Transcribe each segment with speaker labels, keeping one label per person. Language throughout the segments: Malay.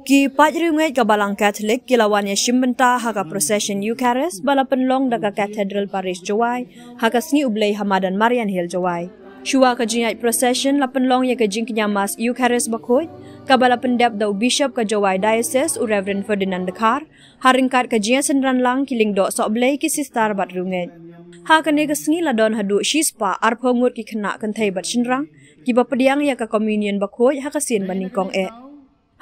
Speaker 1: Ki pajriungai ka balang Catholic kilawannya shimbenta haka Proseshon Iukharist bala penlong daga Cathedral Parish Jowai haka sni ublay Hamadan Marian Hill Jowai. Shua ka jingai Proseshon la penlong ya ka jing kinyamas Iukharist bakhoy ka bala pendap da Bishop ka Jowai Diocese u Reverend Ferdinand Dekar haringkat ka jingai senran lang kiling do so blay ki sistar bat rungai. Haka ne ka sni la don hadu shispa arphongut ki khna kan thai bat shinrang ki ba pediang ya ka communion bakhoy haka sin baningkong e.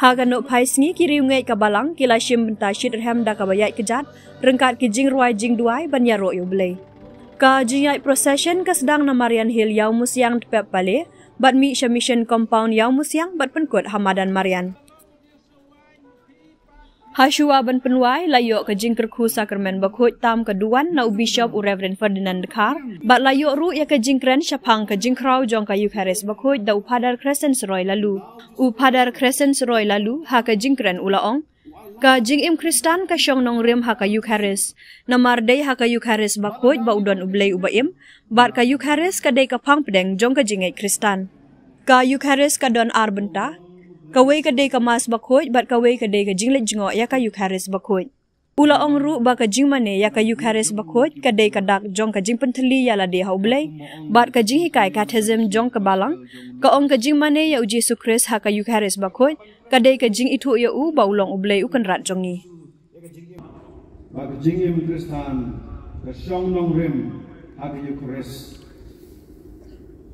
Speaker 1: Haga no pai sni kiri ungai ka balang kila shim benta shit rem da ka bayai kejat rengkat ki jing ruai jing duai ban ya ro yo blei ka jingai Proseshon ka sedang na Marian Hill yau musiang tepep pale bat mi mission compound yau musiang bat penkut Hamadan Marian Hashua ban penwai layo ka jing kerku sakramen bakhot tam keduan na Bishop u Reverend Ferdinand Dekar bat layo ru ya ka jing kren syapang ka jing krau jong ka Iukharist bakhot da upadar Crescent Roy lalu upadar Crescent Roy lalu ha ka jing kren ulaong ka jing im Kristan ka syong nong rim ha ka Iukharist namar dei ha ka Iukharist bakhot ba udon ublei ubaim bat ka Iukharist ka dei ka phang pedeng jong ka jingai Kristan ka Iukharist ka don ar benta kawai kadai ka mas bakhoj bat kawai kadai ka jinglet jingo ya ka Iukharist bakhoj ula ong ru ba ka jing mane ya ka Iukharist bakhoj kadai ka dak jong ka jing penthli ya la de haublei bat ka jing hikai catechism jong ka balang ka ong ka jing mane ya u Jesu Christ ha ka Iukharist bakhoj kadai ka jing itu ya u ba ulong ublei u kan rat jongi
Speaker 2: ba ka jing im Kristan ka syong nong rim ha ka Iukharist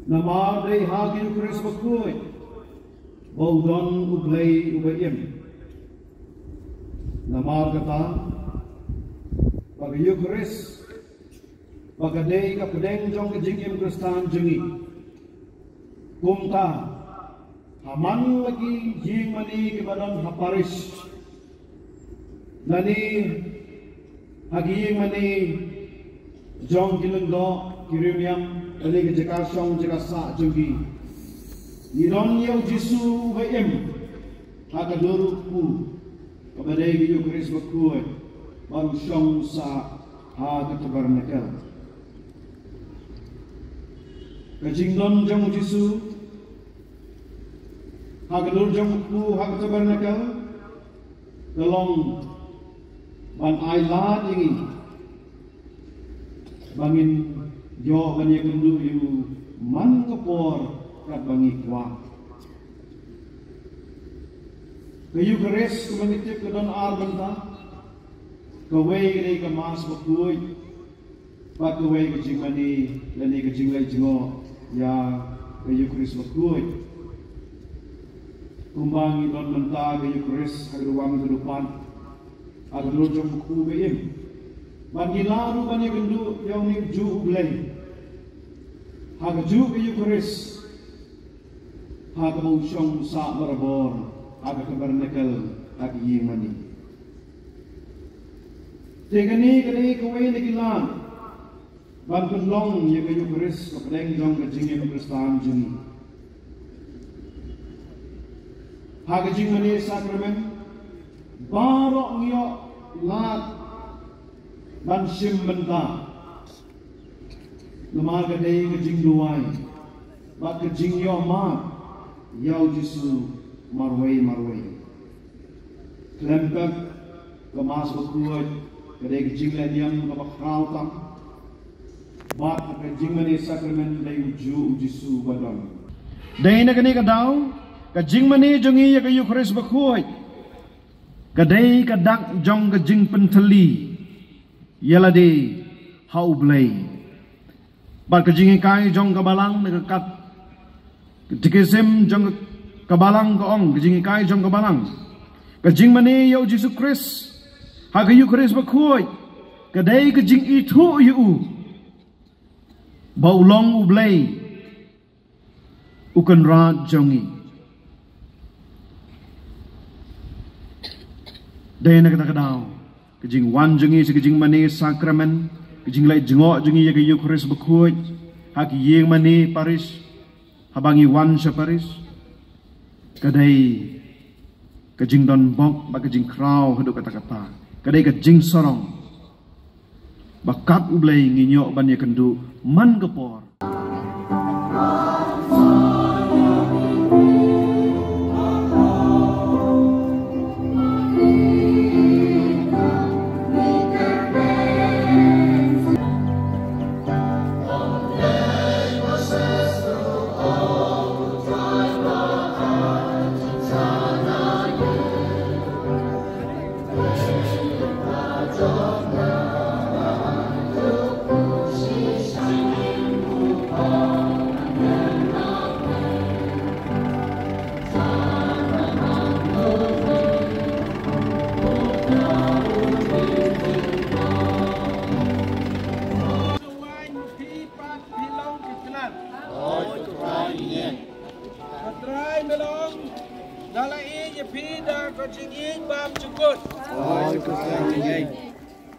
Speaker 2: nama dei ha ka Iukharist bakhoj Baudon ublay ubayim. Namar kata, bagi Iukharist, bagi ka pedeng jong kejingim Kristan jengi. Kumta, haman lagi jing mani kebadan Parish. Nani hagi jing mani jong kilendo kirimiam kali kejaka syong jaka sa jengi. Iron yang Jesu bayam, haka doruku kepada Iukharist bakuat baru syong sa haka tabernakel. Kajingdon jong Jesu haka dur jong ku haka tabernakel tolong ban ailat ini bangin yo banyak kendu yu man kepor kat bangi kuah. Ke Iukharist kemenitip ke don ar benta, kawai kini ke mas bakui, pat kawai ke jing mani, lani ke jing lai jingo, ya ke Iukharist bakui. Kumbangi don benta ke Iukharist hari ruang kehidupan, ada lojong buku beim. Bagi laru banyak kendu yang ni ju ublay, hak ju ke Iukharist. Haka mau syong sa barabor, haka tabernakel, haka ying mani. Tegani kani kawai nakilan, ban penlong ya ka Iukharist kapedeng jong ka jingim Kristan jengi. Haka jing mani sakramen, barok ngiyok lat ban sim benta. Lemah kadai ka jing luai, bat ka jing yo mat. Yau Jesu marwai Kelempek kemas berkuat kedai kejing leniam kebakrau tam bat kejing mani sakramen dari uju Jesu badan dai na kani kadau kejing mani jongi ya ka Iukharist berkuat kedai kadak jong kejing pentheli yala de hau blai bat kejing kai jong kabalang dekat Tikisim jong kabalang kaong, kejing ikai jong kabalang. Kejing mani yau Jesu Christ, haka Iukharist bakhoy, kadai kejing itu yu. Baulong ublay, ukan rat jongi. Dai na kata kadau, kejing wan jongi si kejing mani sakramen, kejing lai jengok jongi ya ka Iukharist bakhoy, haka yeng mani Parish. Habangi wan sa Parish kadai kajing don bok ba kajing kraw hadu kata-kata kadai kajing sorong bakat ublay nginyo ban ya kendu man kepor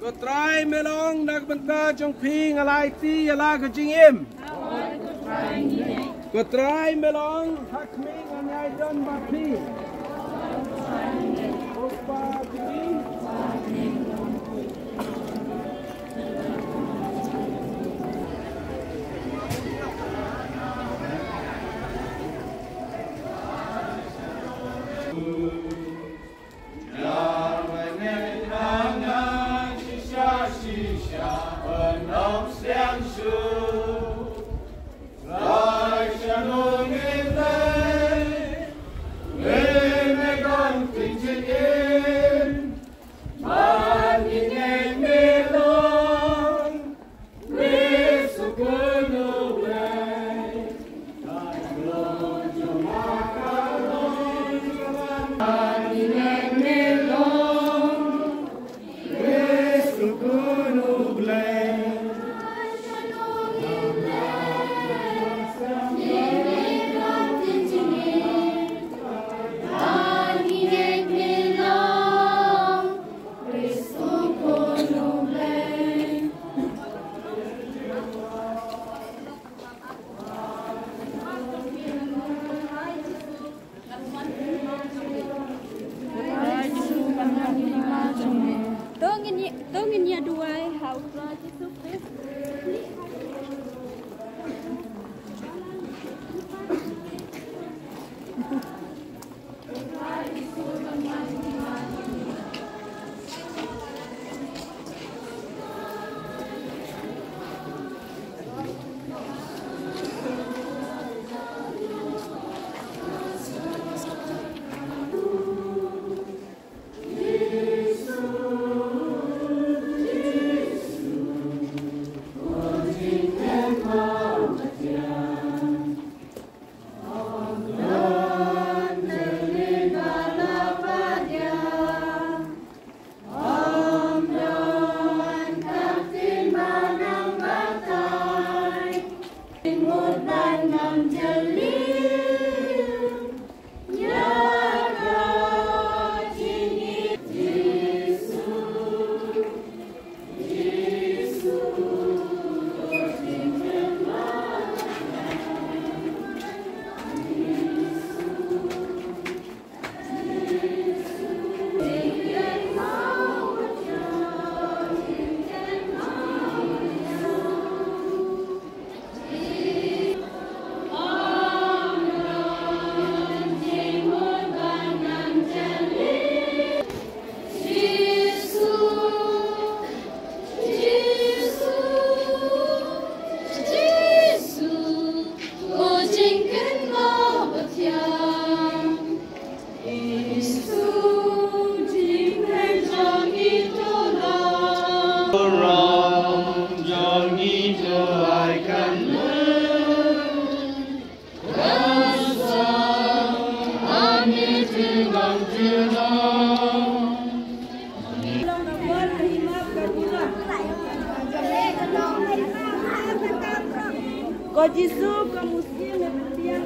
Speaker 3: Có trai mê long đặc bần ca trong phi ngà lai ti ngà la cơ chinh im. Có trai mê long hắc mi ngà nhai đơn bà phi. Opa chinh.
Speaker 4: Có Giêsu có một kia là một tiên.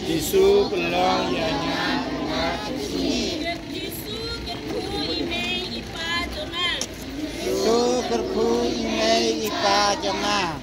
Speaker 5: Jisu pelong ianya Jisu kerku ime ipa jona